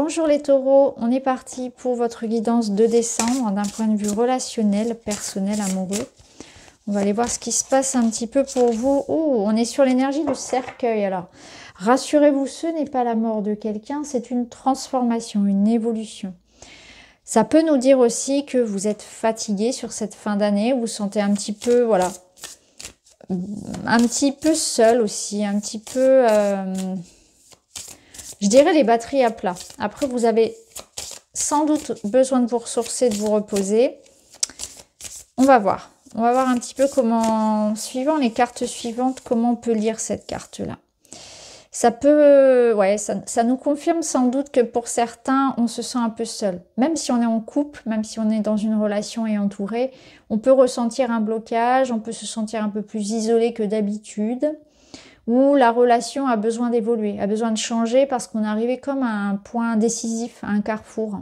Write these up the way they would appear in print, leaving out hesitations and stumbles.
Bonjour les taureaux, on est parti pour votre guidance de décembre d'un point de vue relationnel, personnel, amoureux. On va aller voir ce qui se passe un petit peu pour vous. Oh, on est sur l'énergie du cercueil. Alors, rassurez-vous, ce n'est pas la mort de quelqu'un, c'est une transformation, une évolution. Ça peut nous dire aussi que vous êtes fatigué sur cette fin d'année, vous vous sentez un petit peu, voilà, un petit peu seul aussi, un petit peu... je dirais les batteries à plat. Après, vous avez sans doute besoin de vous ressourcer, de vous reposer. On va voir. On va voir un petit peu comment, suivant les cartes suivantes, comment on peut lire cette carte-là. Ça peut, ouais, ça nous confirme sans doute que pour certains, on se sent un peu seul. Même si on est en couple, même si on est dans une relation et entouré, on peut ressentir un blocage, on peut se sentir un peu plus isolé que d'habitude. Où la relation a besoin d'évoluer, a besoin de changer parce qu'on est arrivé comme à un point décisif, à un carrefour.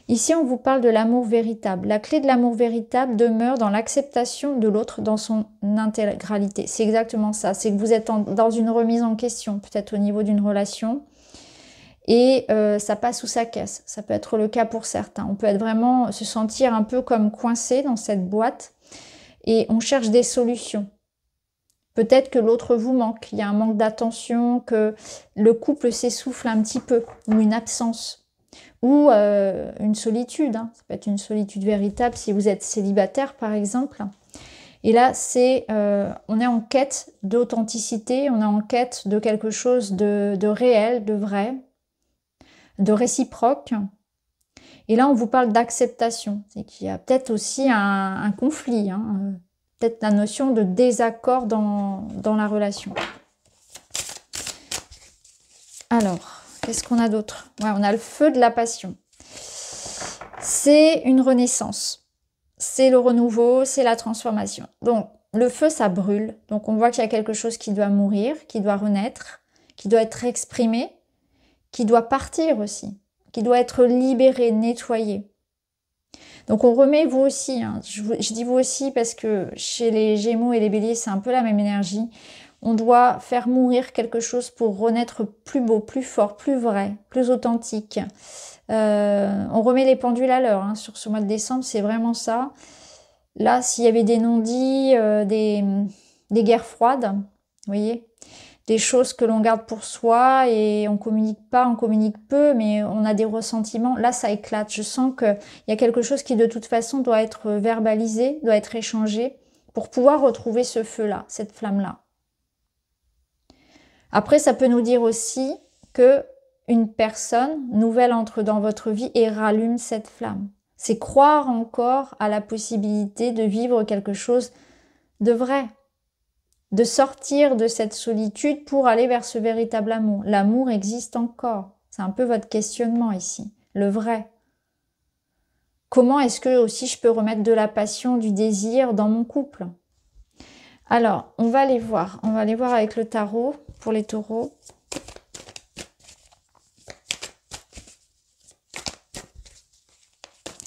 Ici, on vous parle de l'amour véritable. La clé de l'amour véritable demeure dans l'acceptation de l'autre dans son intégralité. C'est exactement ça, c'est que vous êtes dans une remise en question, peut-être au niveau d'une relation, et ça passe ou ça casse. Ça peut être le cas pour certains. On peut être vraiment se sentir un peu comme coincé dans cette boîte, et on cherche des solutions. Peut-être que l'autre vous manque, il y a un manque d'attention, que le couple s'essouffle un petit peu, ou une absence, ou une solitude. Ça peut être une solitude véritable si vous êtes célibataire par exemple. Et là, on est en quête d'authenticité, on est en quête de quelque chose de réel, de vrai, de réciproque. Et là, on vous parle d'acceptation. C'est qu'il y a peut-être aussi un conflit, peut-être la notion de désaccord dans la relation. Alors, qu'est-ce qu'on a d'autre? Ouais, on a le feu de la passion. C'est une renaissance. C'est le renouveau, c'est la transformation. Donc, le feu, ça brûle. Donc, on voit qu'il y a quelque chose qui doit mourir, qui doit renaître, qui doit être exprimé, qui doit partir aussi, qui doit être libéré, nettoyé. Donc on remet vous aussi, je dis vous aussi parce que chez les Gémeaux et les Béliers, c'est un peu la même énergie. On doit faire mourir quelque chose pour renaître plus beau, plus fort, plus vrai, plus authentique. On remet les pendules à l'heure sur ce mois de décembre, c'est vraiment ça. Là, s'il y avait des non-dits, des guerres froides, vous voyez, des choses que l'on garde pour soi et on communique pas, on communique peu, mais on a des ressentiments. Là, ça éclate. Je sens qu'il y a quelque chose qui, de toute façon, doit être verbalisé, doit être échangé pour pouvoir retrouver ce feu-là, cette flamme-là. Après, ça peut nous dire aussi que une personne nouvelle entre dans votre vie et rallume cette flamme. C'est croire encore à la possibilité de vivre quelque chose de vrai, de sortir de cette solitude pour aller vers ce véritable amour. L'amour existe encore. C'est un peu votre questionnement ici, le vrai. Comment est-ce que aussi je peux remettre de la passion, du désir dans mon couple? Alors, on va aller voir. On va aller voir avec le tarot pour les taureaux.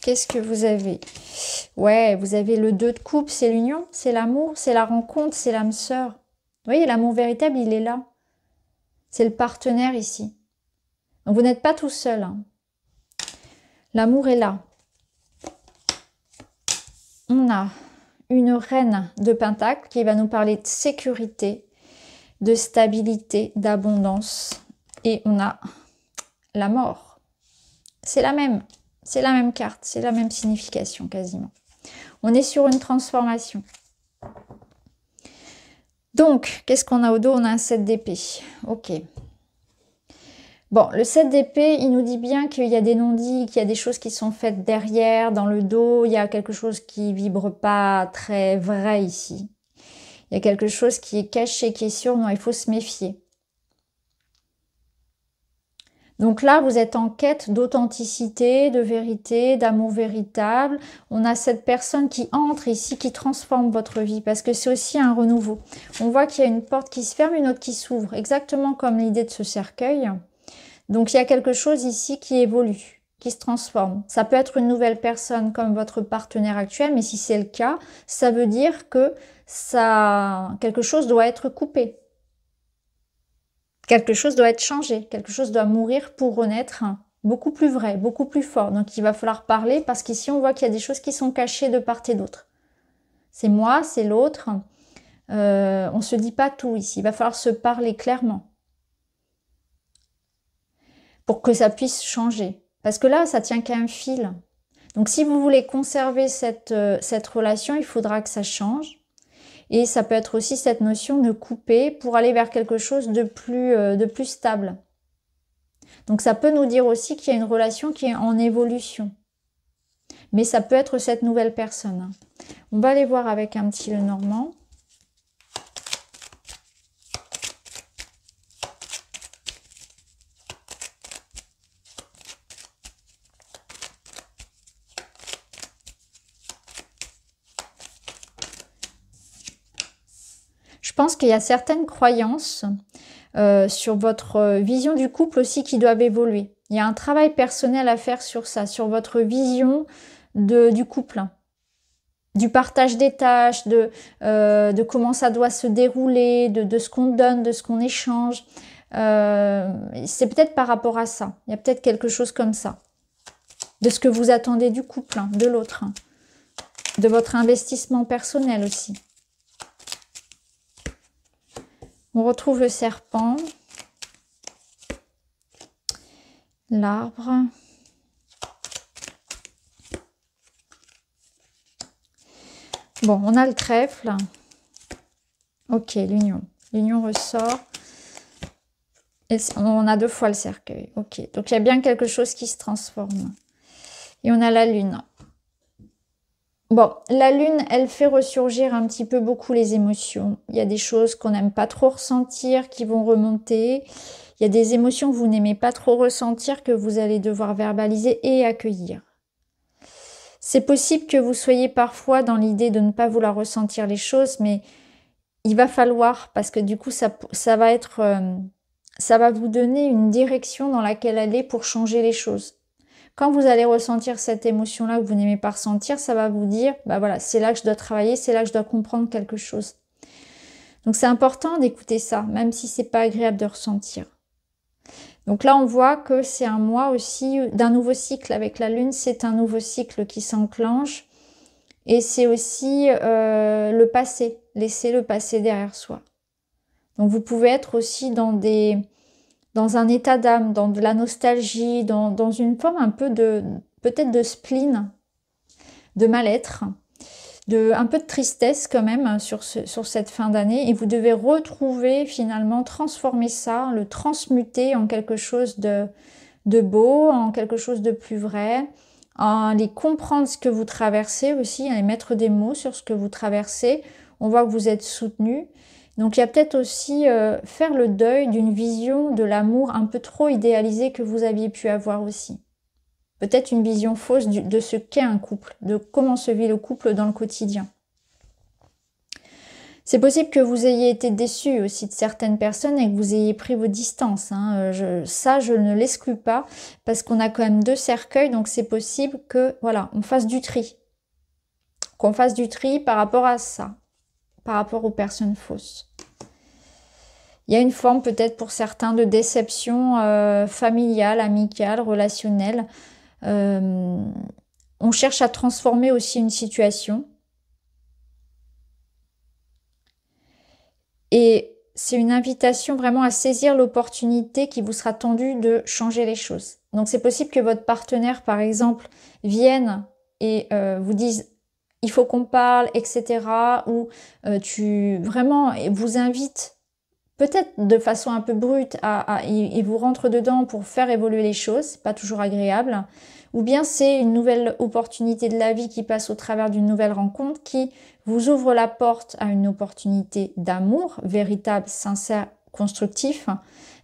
Qu'est-ce que vous avez? Ouais, vous avez le 2 de coupe, c'est l'union, c'est l'amour, c'est la rencontre, c'est l'âme sœur. Vous voyez, l'amour véritable, il est là. C'est le partenaire ici. Donc, vous n'êtes pas tout seul. L'amour est là. On a une reine de Pentacle qui va nous parler de sécurité, de stabilité, d'abondance. Et on a la mort. C'est la même carte, c'est la même signification quasiment. On est sur une transformation. Donc, qu'est-ce qu'on a au dos? On a un 7 d'épée. Ok. Bon, le 7 d'épée, il nous dit bien qu'il y a des non-dits, qu'il y a des choses qui sont faites derrière, dans le dos. Il y a quelque chose qui vibre pas très vrai ici. Il y a quelque chose qui est caché, qui est sûr. Non, il faut se méfier. Donc là, vous êtes en quête d'authenticité, de vérité, d'amour véritable. On a cette personne qui entre ici, qui transforme votre vie, parce que c'est aussi un renouveau. On voit qu'il y a une porte qui se ferme, une autre qui s'ouvre, exactement comme l'idée de ce cercueil. Donc il y a quelque chose ici qui évolue, qui se transforme. Ça peut être une nouvelle personne comme votre partenaire actuel, mais si c'est le cas, ça veut dire que quelque chose doit être coupé. Quelque chose doit être changé, quelque chose doit mourir pour renaître beaucoup plus vrai, beaucoup plus fort. Donc il va falloir parler parce qu'ici on voit qu'il y a des choses qui sont cachées de part et d'autre. C'est moi, c'est l'autre. On ne se dit pas tout ici. Il va falloir se parler clairement pour que ça puisse changer. Parce que là, ça tient qu'à un fil. Donc si vous voulez conserver cette relation, il faudra que ça change. Et ça peut être aussi cette notion de couper pour aller vers quelque chose de plus stable. Donc ça peut nous dire aussi qu'il y a une relation qui est en évolution. Mais ça peut être cette nouvelle personne. On va aller voir avec un petit Lenormand. Je pense qu'il y a certaines croyances sur votre vision du couple aussi qui doivent évoluer. Il y a un travail personnel à faire sur ça, sur votre vision du couple, du partage des tâches, de comment ça doit se dérouler, de ce qu'on donne, de ce qu'on échange. C'est peut-être par rapport à ça. Il y a peut-être quelque chose comme ça. De ce que vous attendez du couple, de l'autre. De votre investissement personnel aussi. On retrouve le serpent, l'arbre, bon, on a le trèfle, ok, l'union, l'union ressort, et on a 2 fois le cercueil, ok, donc il y a bien quelque chose qui se transforme, et on a la lune. Bon, la lune, elle fait ressurgir un petit peu beaucoup les émotions. Il y a des choses qu'on n'aime pas trop ressentir qui vont remonter. Il y a des émotions que vous n'aimez pas trop ressentir que vous allez devoir verbaliser et accueillir. C'est possible que vous soyez parfois dans l'idée de ne pas vouloir ressentir les choses, mais il va falloir, parce que du coup, ça va vous donner une direction dans laquelle aller pour changer les choses. Quand vous allez ressentir cette émotion-là que vous n'aimez pas ressentir, ça va vous dire, bah voilà, c'est là que je dois travailler, c'est là que je dois comprendre quelque chose. Donc c'est important d'écouter ça, même si c'est pas agréable de ressentir. Donc là, on voit que c'est un mois aussi d'un nouveau cycle avec la lune, c'est un nouveau cycle qui s'enclenche. Et c'est aussi le passé, laisser le passé derrière soi. Donc vous pouvez être aussi dans un état d'âme, dans de la nostalgie, dans une forme un peu peut-être de spleen, de mal-être, un peu de tristesse quand même sur cette fin d'année. Et vous devez retrouver finalement, transformer ça, le transmuter en quelque chose de beau, en quelque chose de plus vrai, en aller comprendre ce que vous traversez aussi, aller mettre des mots sur ce que vous traversez. On voit que vous êtes soutenu. Donc il y a peut-être aussi faire le deuil d'une vision de l'amour un peu trop idéalisée que vous aviez pu avoir aussi. Peut-être une vision fausse de ce qu'est un couple, de comment se vit le couple dans le quotidien. C'est possible que vous ayez été déçu aussi de certaines personnes et que vous ayez pris vos distances. Hein. Ça, je ne l'exclus pas parce qu'on a quand même 2 cercueils, donc c'est possible que voilà, on fasse du tri. Qu'on fasse du tri par rapport à ça, par rapport aux personnes fausses. Il y a une forme peut-être pour certains de déception familiale, amicale, relationnelle. On cherche à transformer aussi une situation. Et c'est une invitation vraiment à saisir l'opportunité qui vous sera tendue de changer les choses. Donc c'est possible que votre partenaire, par exemple, vienne et vous dise « il faut qu'on parle », etc. Ou vraiment vous invite peut-être de façon un peu brute et vous rentre dedans pour faire évoluer les choses, c'est pas toujours agréable. Ou bien c'est une nouvelle opportunité de la vie qui passe au travers d'une nouvelle rencontre qui vous ouvre la porte à une opportunité d'amour, véritable, sincère, constructif,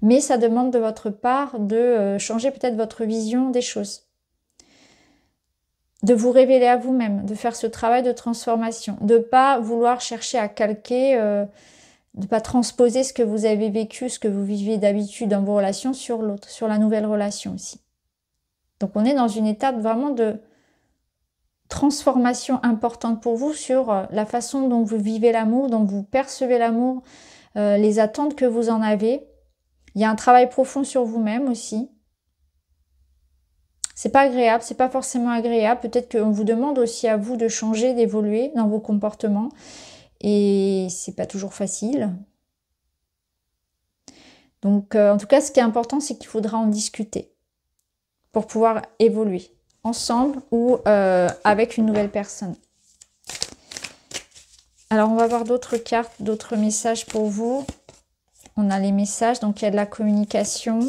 mais ça demande de votre part de changer peut-être votre vision des choses. De vous révéler à vous-même, de faire ce travail de transformation, de ne pas vouloir chercher à calquer, de ne pas transposer ce que vous avez vécu, ce que vous vivez d'habitude dans vos relations sur l'autre, sur la nouvelle relation aussi. Donc on est dans une étape vraiment de transformation importante pour vous sur la façon dont vous vivez l'amour, dont vous percevez l'amour, les attentes que vous en avez. Il y a un travail profond sur vous-même aussi. C'est pas agréable, c'est pas forcément agréable. Peut-être qu'on vous demande aussi à vous de changer, d'évoluer dans vos comportements. Et c'est pas toujours facile. Donc, en tout cas, ce qui est important, c'est qu'il faudra en discuter pour pouvoir évoluer ensemble ou avec une nouvelle personne. Alors, on va voir d'autres cartes, d'autres messages pour vous. On a les messages, donc il y a de la communication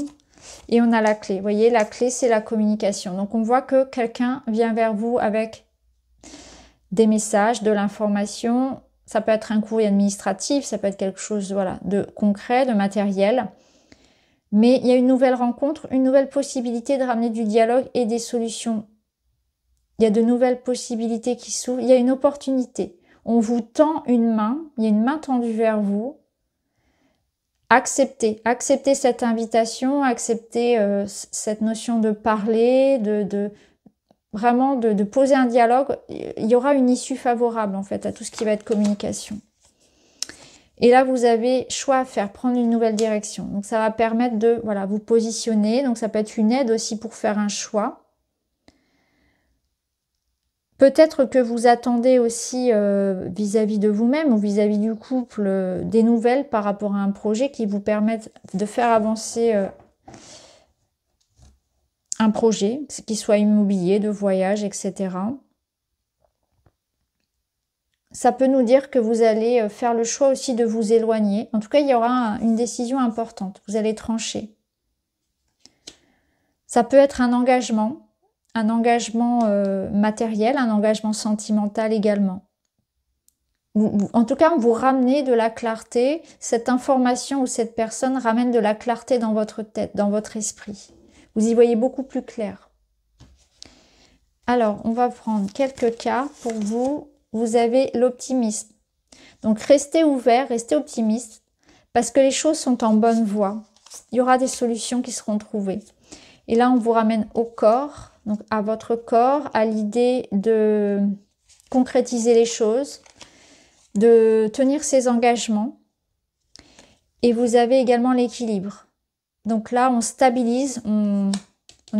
et on a la clé. Vous voyez, la clé, c'est la communication. Donc, on voit que quelqu'un vient vers vous avec des messages, de l'information. Ça peut être un courrier administratif, ça peut être quelque chose, voilà, de concret, de matériel. Mais il y a une nouvelle rencontre, une nouvelle possibilité de ramener du dialogue et des solutions. Il y a de nouvelles possibilités qui s'ouvrent. Il y a une opportunité. On vous tend une main, il y a une main tendue vers vous. Acceptez cette invitation, acceptez cette notion de parler, vraiment de poser un dialogue. Il y aura une issue favorable en fait à tout ce qui va être communication. Et là, vous avez choix à faire, prendre une nouvelle direction. Donc, ça va permettre de vous positionner. Donc, ça peut être une aide aussi pour faire un choix. Peut-être que vous attendez aussi vis-à-vis de vous-même ou vis-à-vis du couple des nouvelles par rapport à un projet qui vous permettent de faire avancer un projet, qu'il soit immobilier, de voyage, etc. Ça peut nous dire que vous allez faire le choix aussi de vous éloigner. En tout cas, il y aura une décision importante. Vous allez trancher. Ça peut être un engagement matériel, un engagement sentimental également. En tout cas, vous ramenez de la clarté. Cette information ou cette personne ramène de la clarté dans votre tête, dans votre esprit. Vous y voyez beaucoup plus clair. Alors, on va prendre quelques cartes pour vous. Vous avez l'optimisme. Donc, restez ouvert, restez optimiste, parce que les choses sont en bonne voie. Il y aura des solutions qui seront trouvées. Et là, on vous ramène au corps, donc à votre corps, à l'idée de concrétiser les choses, de tenir ses engagements. Et vous avez également l'équilibre. Donc là, on stabilise, on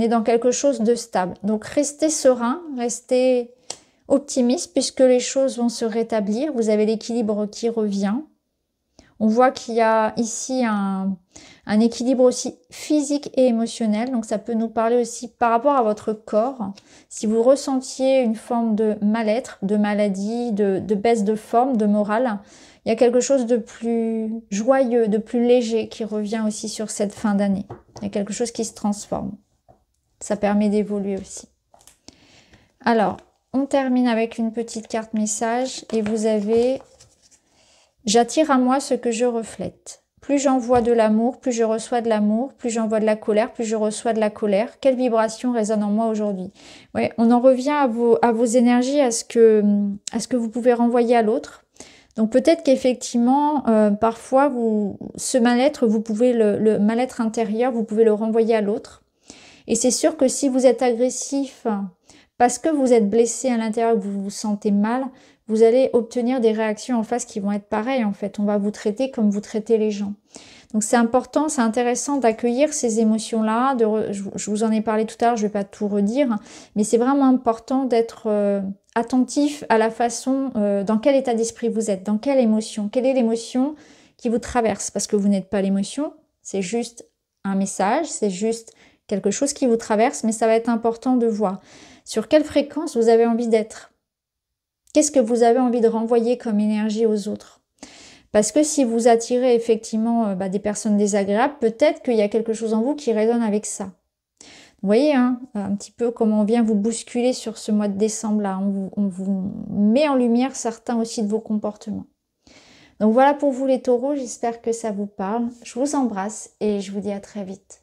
est dans quelque chose de stable. Donc, restez serein, restez optimiste puisque les choses vont se rétablir. Vous avez l'équilibre qui revient. On voit qu'il y a ici un équilibre aussi physique et émotionnel. Donc ça peut nous parler aussi par rapport à votre corps. Si vous ressentiez une forme de mal-être, de maladie, de baisse de forme, de morale, il y a quelque chose de plus joyeux, de plus léger qui revient aussi sur cette fin d'année. Il y a quelque chose qui se transforme. Ça permet d'évoluer aussi. Alors, on termine avec une petite carte message et vous avez « J'attire à moi ce que je reflète. Plus j'envoie de l'amour, plus je reçois de l'amour. Plus j'envoie de la colère, plus je reçois de la colère. Quelle vibration résonne en moi aujourd'hui ?» Ouais, on en revient à vos énergies, à ce que vous pouvez renvoyer à l'autre. Donc peut-être qu'effectivement, parfois, ce mal-être, vous pouvez le mal-être intérieur, vous pouvez le renvoyer à l'autre. Et c'est sûr que si vous êtes agressif parce que vous êtes blessé à l'intérieur, que vous vous sentez mal, vous allez obtenir des réactions en face qui vont être pareilles en fait. On va vous traiter comme vous traitez les gens. Donc c'est important, c'est intéressant d'accueillir ces émotions-là. Je vous en ai parlé tout à l'heure, je ne vais pas tout redire, mais c'est vraiment important d'être attentif à la façon, dans quel état d'esprit vous êtes, dans quelle émotion, quelle est l'émotion qui vous traverse. Parce que vous n'êtes pas l'émotion, c'est juste un message, c'est juste quelque chose qui vous traverse, mais ça va être important de voir sur quelle fréquence vous avez envie d'être. Qu'est-ce que vous avez envie de renvoyer comme énergie aux autres? Parce que si vous attirez effectivement des personnes désagréables, peut-être qu'il y a quelque chose en vous qui résonne avec ça. Vous voyez hein, un petit peu comment on vient vous bousculer sur ce mois de décembre-là. On vous met en lumière certains aussi de vos comportements. Donc voilà pour vous les taureaux, j'espère que ça vous parle. Je vous embrasse et je vous dis à très vite.